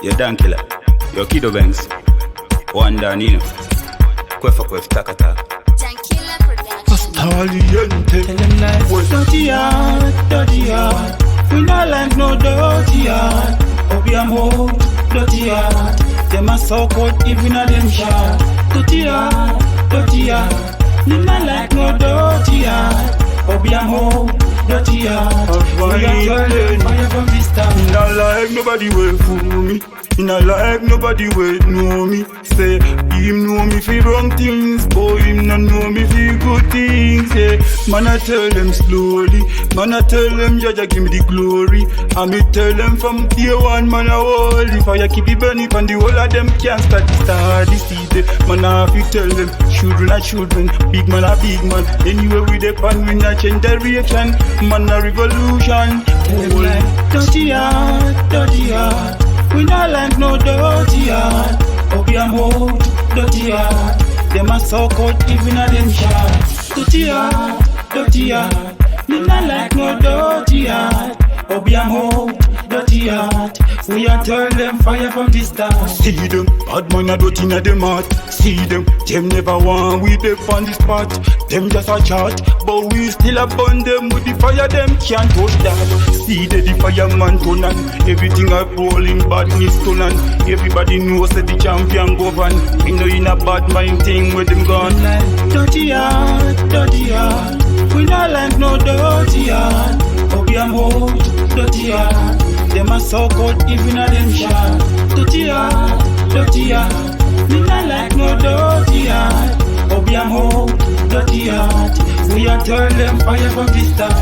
Yo Dankillah, yo Kiddo Banks, one Danino, Kwef Takata. Dankillah production. Tell them like What's dirty heart, we not like no dirty heart. Obiamo, dirty heart. Them a so cold even a them shot. Dirty heart, we not like no dirty heart. Obiamo, dirty heart. We are turning fire from this time. Me not like nobody will fool me. Me not like nobody will know me. Say him know me for wrong things, but him not know me for good things. Yeah. Man I tell them slowly, man I tell them Jaja give me the glory. And me tell them from day one man I hold. If I keep it burning and the whole of them can't start the seed. Man I have to tell them children are children, big man are big man. Anyway we depend, we not change direction. Man a revolution. Dirty heart, we not like no dirty heart. Obiamo, dirty heart. Them a so cold even a them shot. Dirty heart, we not like no dirty heart. Obiamo, dirty heart. We are turn them fire from the start. See them, bad man a dirty inna them heart. See them never want we dey on the spot. Them just a chat, but we still a burn them with the fire. Them can't touch that. See the fireman turn on, everything a rolling badness turn on. Everybody knows that the champion govern. We know in a bad mind thing with them gone. Dirty heart, we not like no dirty heart. Obiamo, dirty heart. Them a so cold even a them shot. Dirty heart, we not like no dirty heart. Obiamo, dirty heart. We are turn them fire from the start.